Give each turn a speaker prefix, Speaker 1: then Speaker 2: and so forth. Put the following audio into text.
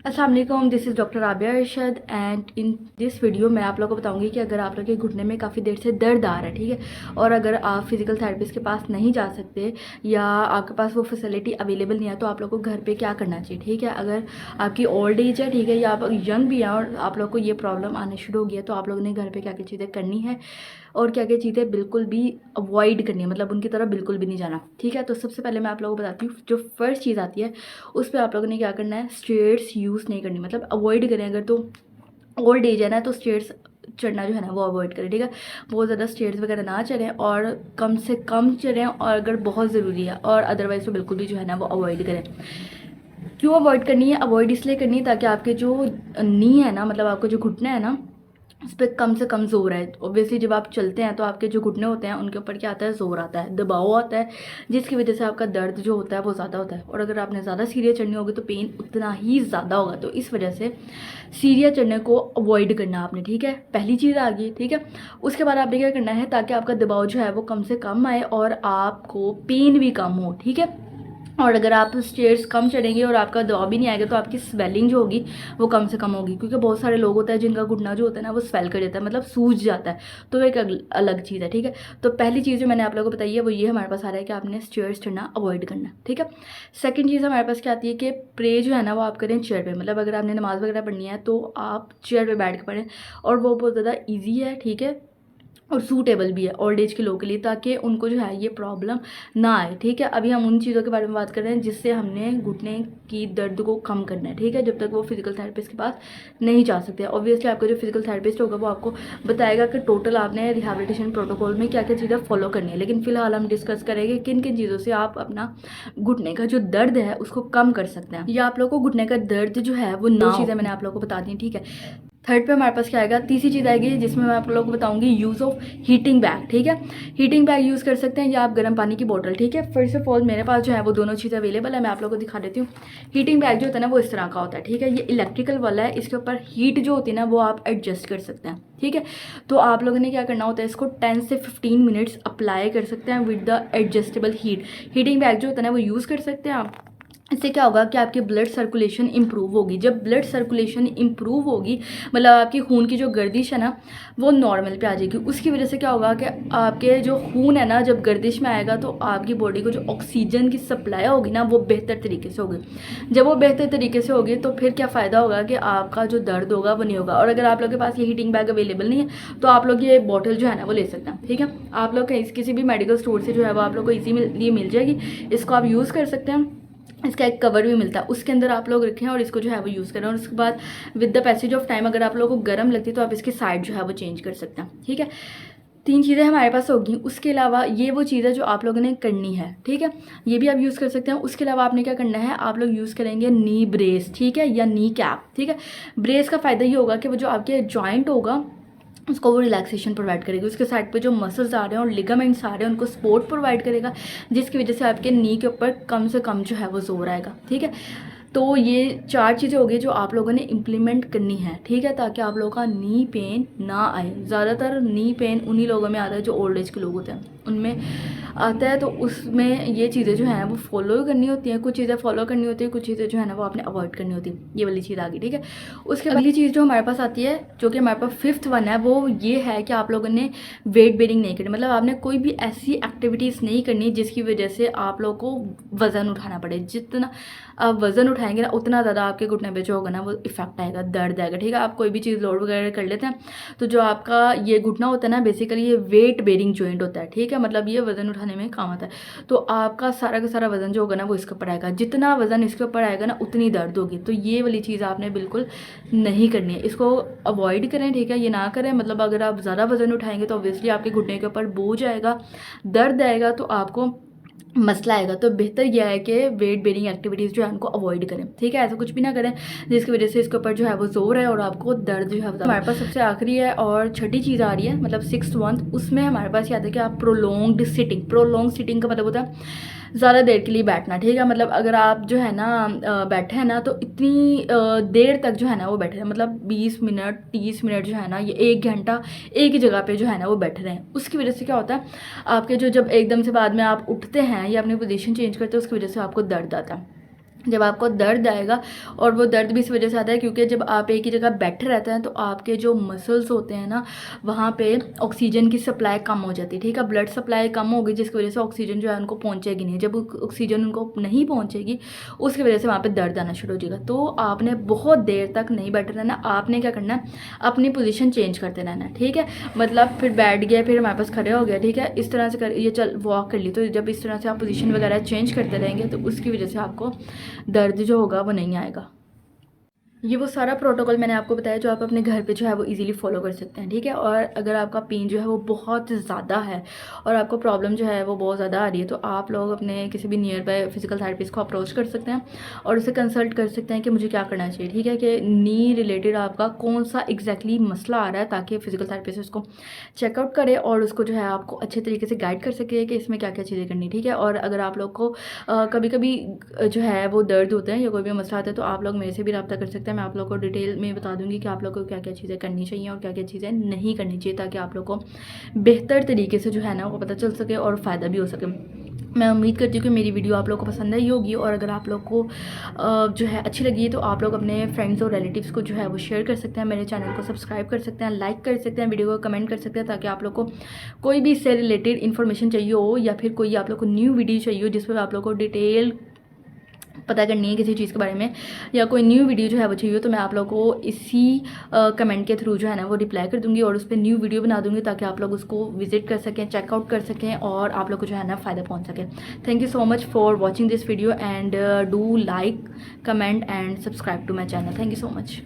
Speaker 1: अस्सलाम वालेकुम, this is doctor Rabia Arshad and in this video मैं आप लोगों को बताऊंगी कि अगर आप लोग के घुटने में काफ़ी देर से दर्द आ रहा है, ठीक है, और अगर आप फिज़िकल थेरेपिस्ट के पास नहीं जा सकते या आपके पास वो फैसिलिटी अवेलेबल नहीं है तो आप लोग को घर पे क्या करना चाहिए, ठीक है। अगर आपकी ओल्ड एज है, ठीक है, या आप यंग भी हैं और आप लोग को ये प्रॉब्लम आने शुरू हो गई है तो आप लोगों ने घर पर क्या क्या चीज़ें करनी है और क्या क्या चीज़ें बिल्कुल भी अवॉइड करनी है, मतलब उनकी तरफ बिल्कुल भी नहीं जाना, ठीक है। तो सबसे पहले मैं आप लोगों को बताती हूँ, जो फर्स्ट चीज़ आती है उस पर आप लोगों ने क्या करना है, स्टेयर्स यूज़ नहीं करनी, मतलब अवॉइड करें। अगर तो ओल्ड एज है ना तो स्टेयर्स चढ़ना जो है ना वो अवॉइड करें, ठीक है। बहुत ज़्यादा स्टेयर्स वगैरह ना चढ़ें और कम से कम चढ़ें, और अगर बहुत ज़रूरी है, और अदरवाइज़ तो बिल्कुल भी जो है ना वो अवॉइड करें। क्यों अवॉइड करनी है? अवॉइड इसलिए करनी है ताकि आपके जो नी है ना, मतलब आपका जो घुटना है ना, उस पर कम से कम जोर है। ऑब्वियसली जब आप चलते हैं तो आपके जो घुटने होते हैं उनके ऊपर क्या आता है, जोर आता है, दबाव आता है, जिसकी वजह से आपका दर्द जो होता है वो ज़्यादा होता है। और अगर आपने ज़्यादा सीढ़ियाँ चढ़नी होगी तो पेन उतना ही ज़्यादा होगा। तो इस वजह से सीढ़ियाँ चढ़ने को अवॉइड करना आपने, ठीक है। पहली चीज़ आ गई, ठीक है। उसके बाद आपने क्या करना है, ताकि आपका दबाव जो है वो कम से कम आए और आपको पेन भी कम हो, ठीक है। और अगर आप स्टेयर्स कम चढ़ेंगे और आपका दबाव भी नहीं आएगा तो आपकी स्वेलिंग जो होगी वो कम से कम होगी, क्योंकि बहुत सारे लोग होते हैं जिनका घुटना जो होता है ना वो स्वेल कर जाता है, मतलब सूज जाता है। तो एक अलग चीज़ है, ठीक है। तो पहली चीज़ जो मैंने आप लोगों को बताई है वो ये हमारे पास आ रहा है कि आपने स्टेयर्स चढ़ना अवॉइड करना, ठीक है। सेकंड चीज़ हमारे पास क्या आती है कि प्रे जो है ना वो आप करें चेयर पे, मतलब अगर आपने नमाज़ वगैरह पढ़नी है तो आप चेयर पे बैठ के पढ़ें, और वो बहुत ज़्यादा ईजी है, ठीक है, और सूटेबल भी है ओल्ड एज के लोगों के लिए, ताकि उनको जो है ये प्रॉब्लम ना आए, ठीक है। अभी हम उन चीज़ों के बारे में बात कर रहे हैं जिससे हमने घुटने की दर्द को कम करना है, ठीक है, जब तक वो फिजिकल थेरेपिस्ट के पास नहीं जा सकते। ऑब्वियसली आपका जो फिजिकल थेरेपिस्ट होगा वो आपको बताएगा कि टोटल आपने रिहैबिलिटेशन प्रोटोकॉल में क्या क्या चीज़ें फॉलो करनी है, लेकिन फिलहाल हम डिस्कस करेंगे किन किन चीज़ों से आप अपना घुटने का जो दर्द है उसको कम कर सकते हैं, या आप लोग को घुटने का दर्द जो है वो ना, चीज़ें मैंने आप लोगों को बता दी, ठीक है। थर्ड पे हमारे पास क्या आएगा, तीसरी चीज़ आएगी जिसमें मैं आप लोगों को बताऊंगी यूज़ ऑफ हीटिंग बैग, ठीक है। हीटिंग बैग यूज़ कर सकते हैं या आप गर्म पानी की बोतल, ठीक है। फर्स्ट ऑफ ऑल मेरे पास जो है वो दोनों चीज़ें अवेलेबल है, मैं आप लोगों को दिखा देती हूँ। हीटिंग बैग जो होता है ना वो इस तरह का होता है, ठीक है। ये इलेक्ट्रिकल वाला है, इसके ऊपर हीट जो होती है ना वो आप एडजस्ट कर सकते हैं, ठीक है। तो आप लोगों ने क्या करना होता है, इसको 10 से 15 मिनट्स अप्लाई कर सकते हैं with the adjustable heat. Heating bag जो होता है ना वो यूज़ कर सकते हैं आप। इससे क्या होगा कि आपकी ब्लड सर्कुलेशन इंप्रूव होगी। जब ब्लड सर्कुलेशन इंप्रूव होगी, मतलब आपकी खून की जो गर्दिश है ना वो नॉर्मल पे आ जाएगी। उसकी वजह से क्या होगा कि आपके जो खून है ना जब गर्दिश में आएगा तो आपकी बॉडी को जो ऑक्सीजन की सप्लाई होगी ना वो बेहतर तरीके से होगी। जब वो बेहतर तरीके से होगी तो फिर क्या फ़ायदा होगा कि आपका जो दर्द होगा वो नहीं होगा। और अगर आप लोग के पास ये हीटिंग बैग अवेलेबल नहीं है तो आप लोग ये बॉटल जो है ना वो ले सकते हैं, ठीक है। आप लोग किसी भी मेडिकल स्टोर से जो है वो आप लोग को ईजीली मिल जाएगी। इसको आप यूज़ कर सकते हैं। इसका एक कवर भी मिलता है, उसके अंदर आप लोग रखें और इसको जो है वो यूज़ करें। और उसके बाद with the passage of time अगर आप लोगों को गर्म लगती है तो आप इसकी साइड जो है वो चेंज कर सकते हैं, ठीक है। तीन चीज़ें हमारे पास होगी। उसके अलावा ये वो चीज़ है जो आप लोगों ने करनी है, ठीक है, ये भी आप यूज़ कर सकते हैं। उसके अलावा आपने क्या करना है, आप लोग यूज़ करेंगे नी ब्रेस, ठीक है, या नी कैप, ठीक है। ब्रेस का फ़ायदा ये होगा कि वो जो आपके जॉइंट होगा उसको वो रिलैक्सेशन प्रोवाइड करेगी। उसके साइड पे जो मसल्स आ रहे हैं और लिगामेंट्स आ रहे हैं उनको सपोर्ट प्रोवाइड करेगा, जिसकी वजह से आपके नी के ऊपर कम से कम जो है वो जोर आएगा, ठीक है। तो ये चार चीज़ें होगी जो आप लोगों ने इम्प्लीमेंट करनी है, ठीक है, ताकि आप लोगों का नी पेन ना आए। ज़्यादातर नी पेन उन्हीं लोगों में आता है जो ओल्ड एज के लोग होते हैं, उनमें आता है। तो उसमें ये चीज़ें जो हैं वो फॉलो करनी होती हैं, कुछ चीज़ें फॉलो करनी होती है, कुछ चीज़ें जो है ना वो आपने अवॉइड करनी होती है। ये वाली चीज़ आ गई, ठीक है। उसके अगली चीज़ जो हमारे पास आती है, जो कि हमारे पास फिफ्थ वन है, वो ये है कि आप लोगों ने वेट बेरिंग नहीं करनी, मतलब आपने कोई भी ऐसी एक्टिविटीज़ नहीं करनी जिसकी वजह से आप लोगों को वज़न उठाना पड़े। जितना आप वज़न उठाएंगे ना उतना ज़्यादा आपके घुटने पे जो होगा ना वो इफेक्ट आएगा, दर्द आएगा, ठीक है। आप कोई भी चीज़ लोड वगैरह कर लेते हैं तो जो आपका ये घुटना होता है ना बेसिकली ये वेट बेरिंग जॉइंट होता है, ठीक है, मतलब ये वज़न उठाने में काम आता है। तो आपका सारा का सारा वज़न जो होगा ना वो इसके ऊपर आएगा, जितना वज़न इसके ऊपर आएगा ना उतनी दर्द होगी। तो ये वाली चीज़ आपने बिल्कुल नहीं करनी है, इसको अवॉइड करें, ठीक है, ये ना करें। मतलब अगर आप ज़्यादा वज़न उठाएंगे तो ऑब्वियसली आपके घुटने के ऊपर बोझ आएगा, दर्द आएगा, तो आपको मसला आएगा। तो बेहतर यह है कि वेट बेरिंग एक्टिविटीज़ जो है उनको अवॉइड करें, ठीक है, ऐसा कुछ भी ना करें जिसकी वजह से इसके ऊपर जो है वो जोर है और आपको दर्द जो है वो। हमारे पास सबसे आखिरी है और छठी चीज़ आ रही है, मतलब सिक्स्थ वन, उसमें हमारे पास याद है कि आप प्रोलॉन्ग्ड सिटिंग, प्रोलॉन्ग सिटिंग का मतलब होता है ज़्यादा देर के लिए बैठना, ठीक है। मतलब अगर आप जो है ना बैठे हैं ना तो इतनी देर तक जो है ना वो बैठे हैं, मतलब 20 मिनट 30 मिनट जो है ना ये 1 घंटा एक ही जगह पे जो है ना वो बैठे रहें। उसकी वजह से क्या होता है, आपके जो जब एकदम से बाद में आप उठते हैं या अपनी पोजीशन चेंज करते हैं उसकी वजह से आपको दर्द आता है। जब आपको दर्द आएगा, और वो दर्द भी इस वजह से आता है क्योंकि जब आप एक ही जगह बैठे रहते हैं तो आपके जो मसल्स होते हैं ना, वहाँ पे ऑक्सीजन की सप्लाई कम हो जाती है, ठीक है, ब्लड सप्लाई कम होगी, जिसकी वजह से ऑक्सीजन जो है उनको पहुँचेगी नहीं। जब ऑक्सीजन उनको नहीं पहुँचेगी उसकी वजह से वहाँ पर दर्द आना शुरू हो जाएगा। तो आपने बहुत देर तक नहीं बैठे रहना, आपने क्या करना है, अपनी पोजीशन चेंज करते रहना है, ठीक है। मतलब फिर बैठ गया, फिर हमारे पास खड़े हो गया, ठीक है, इस तरह से कर, ये चल वॉक कर ली, तो जब इस तरह से आप पोजीशन वगैरह चेंज करते रहेंगे तो उसकी वजह से आपको दर्द जो होगा वो नहीं आएगा। ये वो सारा प्रोटोकॉल मैंने आपको बताया जो आप अपने घर पे जो है वो इजीली फॉलो कर सकते हैं, ठीक है। और अगर आपका पेन जो है वो बहुत ज़्यादा है और आपको प्रॉब्लम जो है वो बहुत ज़्यादा आ रही है, तो आप लोग अपने किसी भी नियर बाय फिजिकल थेरेपिस्ट को अप्रोच कर सकते हैं और उससे कंसल्ट कर सकते हैं कि मुझे क्या करना चाहिए, ठीक है, कि नी रिलेटेड आपका कौन सा एग्जैक्टली मसला आ रहा है, ताकि फिजिकल थेरेपिस्ट उसको चेकआउट करे और उसको जो है आपको अच्छे तरीके से गाइड कर सके कि इसमें क्या क्या चीज़ें करनी, ठीक है। और अगर आप लोग को कभी कभी जो है वो दर्द होते हैं या कोई भी मसला आता है, तो आप लोग मेरे से भी रब्ता कर सकते हैं। मैं आप लोग को डिटेल में बता दूंगी कि आप लोग को क्या क्या चीज़ें करनी चाहिए और क्या क्या चीज़ें नहीं करनी चाहिए, ताकि आप लोग को बेहतर तरीके से जो है ना वो पता चल सके और फ़ायदा भी हो सके। मैं उम्मीद करती हूँ कि मेरी वीडियो आप लोग को पसंद आई होगी, और अगर आप लोग को जो है अच्छी लगी है तो आप लोग अपने फ्रेंड्स और रिलेटिव्स को जो है वो शेयर कर सकते हैं, मेरे चैनल को सब्सक्राइब कर सकते हैं, लाइक कर सकते हैं, वीडियो को कमेंट कर सकते हैं, ताकि आप लोग को कोई भी इससे रिलेटेड इन्फॉर्मेशन चाहिए हो या फिर कोई आप लोग को न्यू वीडियो चाहिए हो जिसमें आप लोग को डिटेल पता करनी है किसी चीज़ के बारे में, या कोई न्यू वीडियो जो है वो चाहिए हो, तो मैं आप लोगों को इसी कमेंट के थ्रू जो है ना वो रिप्लाई कर दूंगी और उस पर न्यू वीडियो बना दूंगी, ताकि आप लोग उसको विजिट कर सकें, चेकआउट कर सकें और आप लोग को जो है ना फ़ायदा पहुंच सके। Thank you so much for watching this video and do like, comment and subscribe to my channel. Thank you so much.